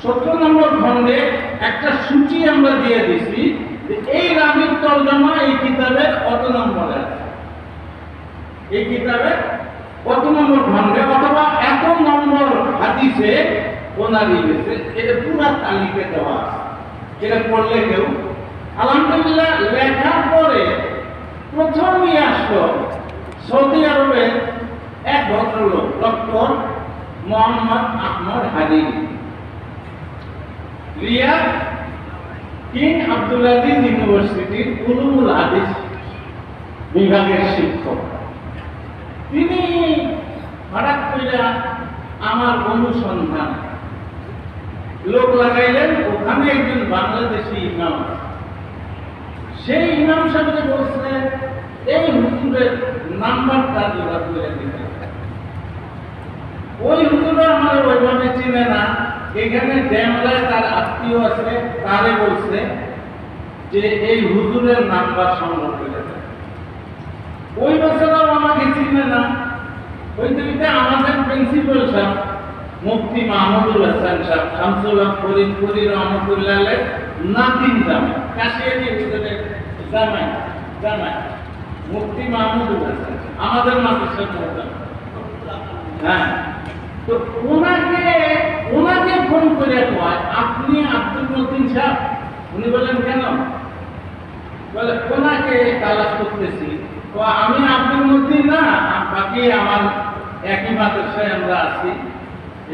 17 নম্বর খণ্ডে একটা সূচি আমরা দিয়ে দিছি যে এই রাবির তরজমা এই কিতাবের কত নম্বরে আছে, এই কিতাবের কত নম্বর খণ্ডে অথবা এত নম্বর হাদিসে ওনারই গেছে, এটা পুরা তালিকা দেওয়া আছে। এটা পড়লে কেউ আলহামদুলিল্লাহ লেখার পরে প্রথমই আসলো সৌদি আরবের এক ভদ্রলোক doctor Mohammad Ahmad হাদিরি, Riyad king Abdul Aziz ইউনিভার্সিটির উলুমুল হাদিস বিভাগের শিক্ষক। তিনি হঠাৎ করে আমার অনুসন্ধান লোক লাগাইলেন, ওখানে একজন বাংলাদেশি ইমাম, সেই ইমাম সাহেবকে বলছে এই হুজুরের নাম্বারটা জোগাড় করে দিতে। ওই হুজুরা আমার ওইভাবে চিনে না, এখানে ড্যামলায় তার আত্মীয় আছে, তারে বলছে যে এই হুজুরের নাম্বার সংগ্রহ করে দেয়। ওই বছরও আমাকে চিনে না। ওই দিকে আমাদের প্রিন্সিপাল সাহেব মুফতি মাহমুদুল হাসান সাহেব শামসুল হক ফরিদপুরি রহমতুল্লাহ নাতিন জামাই, কাশিয়ারি হুজুরের জামাই জামাই মুফতি মাহমুদুল হাসান আমাদের মাদ্রাসার। হ্যাঁ, তো ওনাকে ফোন করে কয় আপনি আব্দুল মতিন সাহেব? উনি বলেন কেন? বলে ওনাকে তালাশ করতেছি। তো আমি আব্দুল মতিন না, বাকি আমার একই মাদ্রাসায় আমরা আছি,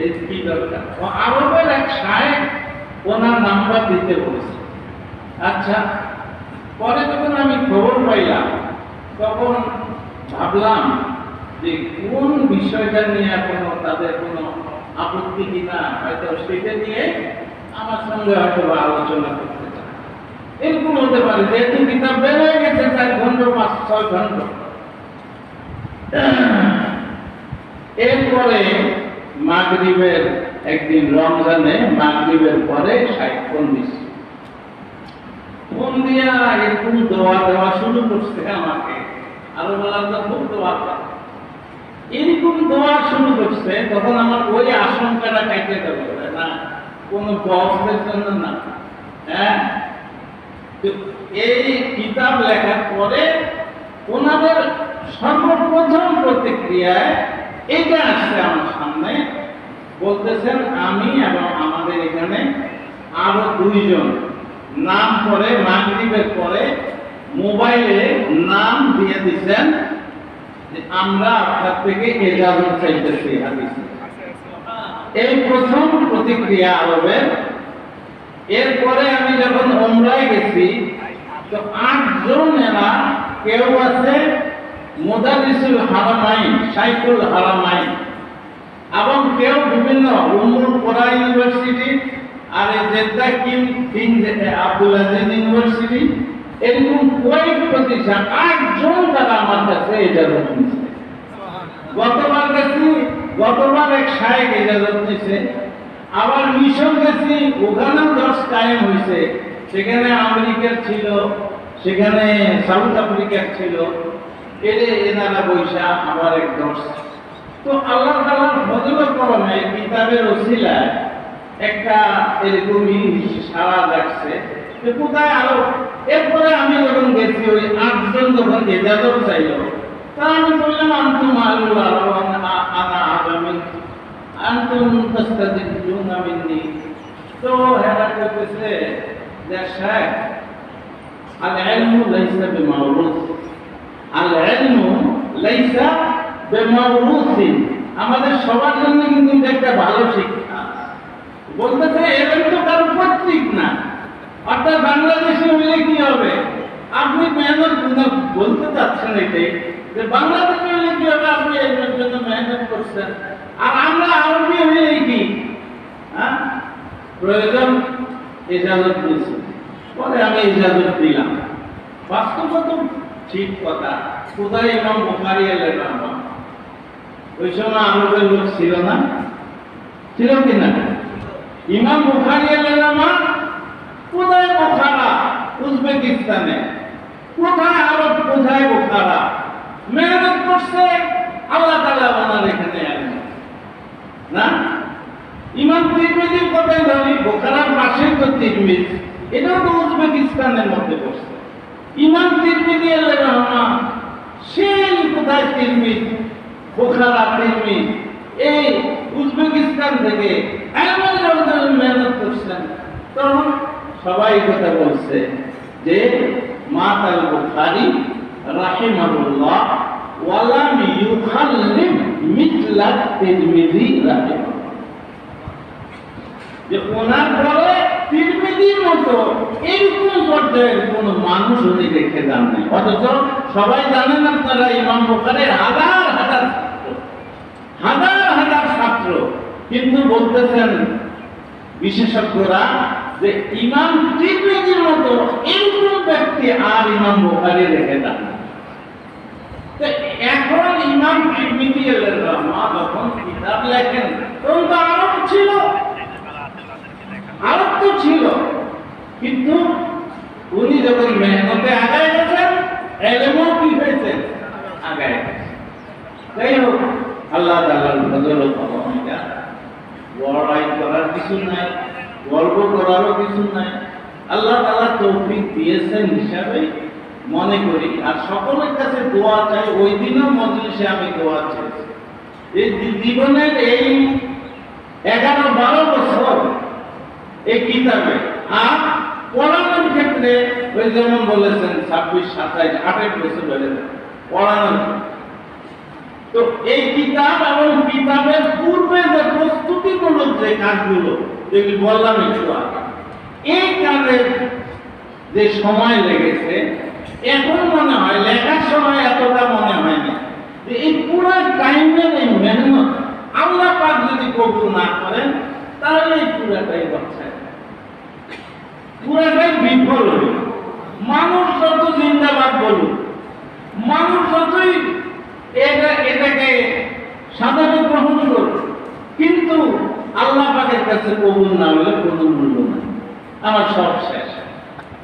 এই কি দরকার? আরবের এক শায়েখ ওনার নাম্বার দিতে বলেছে। আচ্ছা, পরে যখন আমি খবর পাইলাম তখন ভাবলাম যে কোন বিষয়টা নিয়ে তাদের কোনো আপত্তি কিনা, হয়তো সেটা নিয়ে আমার সঙ্গে হয়তো আলোচনা করতে চায়। এরকম হতে পারে, যেহেতু কিতাব বের হয়ে গেছে 4 ঘন্টা 5-6 ঘন্টা। এরপরে মাগরিবের একদিন রমজানে মাগরিবের পরে শায়েখ ফোন দিয়া এরকম দোয়া দেওয়া শুরু করছে আমাকে, আরো বলার তো খুব দোয়া করে এরকম দোয়া শুরু করছে। তখন আমার ওই আশঙ্কাটা কাটে যাবে না, কোনো বক্সের জন্য না। হ্যাঁ, এই কিতাব লেখার পরে ওনাদের সর্বপ্রথম প্রতিক্রিয়ায় এটা আসছে আমার সামনে, বলতেছেন আমি এবং আমাদের এখানে আরো 2 জন নাম করে মাগরিবের পরে মোবাইলে নাম দিয়ে দিচ্ছেন যে আমরা আপনার থেকে ইজাজত চাইতেছি হাদিসে। এই প্রথম প্রতিক্রিয়া আরবের। এরপরে আমি যখন উমরায় গেছি তো 8 জন এরা, কেউ আছে মুদারিসুল হারামাইন শাইখুল হারামাইন, এবং কেউ বিভিন্ন উম্মুল কোরা ইউনিভার্সিটি আর Jeddah King Abdul Aziz University, এরকম কয়েক প্রতিষ্ঠান 8 জন তারা আমার কাছে ইজাজত নিচ্ছে। গতবার এক শায়েখ ইজাজত নিচ্ছে, আবার মিশর গেছি, ওখানেও 10 টাইম হয়েছে। সেখানে আমেরিকার ছিল, সেখানে সাউথ আফ্রিকার ছিল, এনারা বৈশা আবার এক 10। তো আল্লাহ তাআলার ফজলত করমে কিতাবের ওসিলায় একটা এরকমই সারা যাচ্ছে যে কোথায় আরো। এরপরে আমি যখন গেছি ওই 8 জন যখন ইজাজত চাইল, তা আমি বললাম আনতুম আলুল আরব আনা আগামী আনতুম তাস্তাদিজুনা মিন্নি। তো হেরা করতেছে যে শায়েখ আল ইলমু লাইসা বিমাউরুস, আল ইলমু লাইসা বিমাউরুসিন, আমাদের সবার জন্য কিন্তু এটা একটা ভালো শিক্ষা। বলতেছে এরকম তো কারো পৈতৃক না, অর্থাৎ বাংলাদেশে হইলে কি হবে? আপনি মেহনত বলতে চাচ্ছেন এটাই যে বাংলাদেশে হইলে কি হবে, আপনি এর জন্য মেহনত করছেন, আর আমরা আরবি হইলে কি প্রয়োজন ইজাজত দিয়েছি। পরে আমি ইজাজত দিলাম। বাস্তবত ঠিক কথা, কোথায় ইমাম বুখারী এলেন? ওই সময় আরবের লোক ছিল না, ছিল কিনা? ইমাম বুখারী এলেন কোথায়? বুখারা উজবেকিস্তানে। কোথায় আরব, কোথায় বুখারা? মেহনত করছে, আল্লাহ তাআলা ওনার এখানে আনেন না। ইমাম তিরমিজির কথাই ধরি, তিরমিজ, এটাও তো উজবেকিস্তানের মধ্যে পড়ছে। ইমাম তিরমিজি আলাইহির রহমান সেই কোথায় তিরমিজ, বুখারা তিরমিজ, এই উজবেকিস্তান থেকে এমন লোকজন মেহনত করছেন, তখন সবাই কথা বলছে যে মাতাল বুখারী রাহিমাহুল্লাহ ওয়ালাম ইউখাল্লিম মিথলা তিরমিজি রাহিমাহুল্লাহ, যে ওনার পরে তিরমিজির মতো এরকম পর্যায়ের কোন মানুষ উনি রেখে যান নাই। অথচ সবাই জানেন আপনারা ইমাম বুখারীর হাজার হাজার ছাত্র, কিন্তু বলতেছেন বিশেষজ্ঞরা যে ইমাম তিরমিজির মতো এরকম ব্যক্তি আর ইমাম বুখারী রেখে যান না। এখন ইমাম তিরমিজি আলাইহির রহমান যখন কিতাব লেখেন তখন তো আরব ছিল, আরব তো ছিল, কিন্তু উনি যখন মেহনতে আগায় গেছেন, এলেমও কি হয়েছে আগায় গেছে। যাই হোক, আল্লাহ তাআলার বদৌলত আমরা বড়াই করার কিছু নাই, গর্ব করারও কিছু নাই। আল্লাহ তাআলা তৌফিক দিয়েছেন হিসাবে মনে করি। আর সকলের কাছে দোয়া চাই। ওই দিনও মজলিসে আমি দোয়া চেয়েছি। এই জীবনের এই 11-12 বছর এই কিতাবে, আর পড়ানোর ক্ষেত্রে ওই যেমন বলেছেন 26, 27, 28 বছর ধরে পড়ানোর। তো এই কিতাব এবং কিতাবের পূর্বে যে প্রস্তুতিমূলক যে কাজগুলো যেগুলি বললাম একটু আগে, এই কাজের যে সময় লেগেছে, এখন মনে হয় লেখার সময় এতটা মনে হয় না। যে এই পুরো টাইমের এই মেহনত আল্লাহ পাক যদি কবুল না করেন, তাহলে এই পুরাটাই বাচ্চায়, পুরাটাই বিফল হবে। মানুষ যত জিন্দাবাদ বলুক, মানুষ যতই এটাকে সাধারণ গ্রহণ করুক, কিন্তু আল্লাহ পাকের কাছে কবুল না হলে কোনো মূল্য নাই, আমার সব শেষ।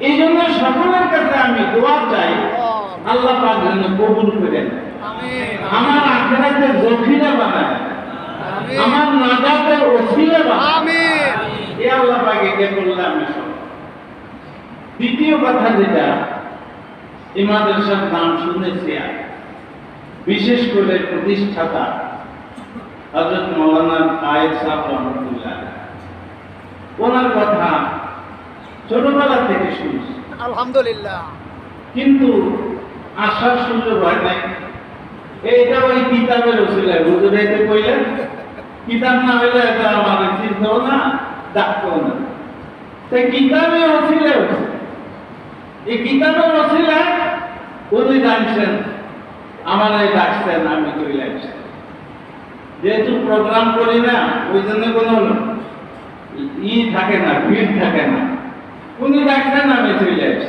এই জন্য সকলের কাছে আমি দোয়া চাই, আল্লাহ পাক যেন কবুল করেন, আমার আখিরাতের জখিরা বানায়, আমার নাজাতের ওসিলা বানায়। এ আল্লাহ পাক এটা করলে আমি সব। দ্বিতীয় কথা যেটা, এই মাদ্রাসার নাম শুনেছি, বিশেষ করে প্রতিষ্ঠাতা হযরত মাওলানা কায়েদ সাহেব রহমাতুল্লাহ, ওনার কথা ছোটবেলা থেকে শুনছি আলহামদুলিল্লাহ, কিন্তু আসার সুযোগ হয় নাই। এইটা ওই কিতাবের ওসিলায় হুজুর এতে কইলেন, কিতাব না হইলে এটা আমাদের চিনতেও না, ডাকতেও না। তাই কিতাবে ওসিলায়, এই কিতাবের ওসিলায় উনি জানছেন, আমার এই ডাকছেন, আমি চলে আসছি। যেহেতু প্রোগ্রাম করি না, ওই জন্য কোনো থাকে না, ভিড় থাকে না। উনি ডাকছেন, আমি চলে আসছি।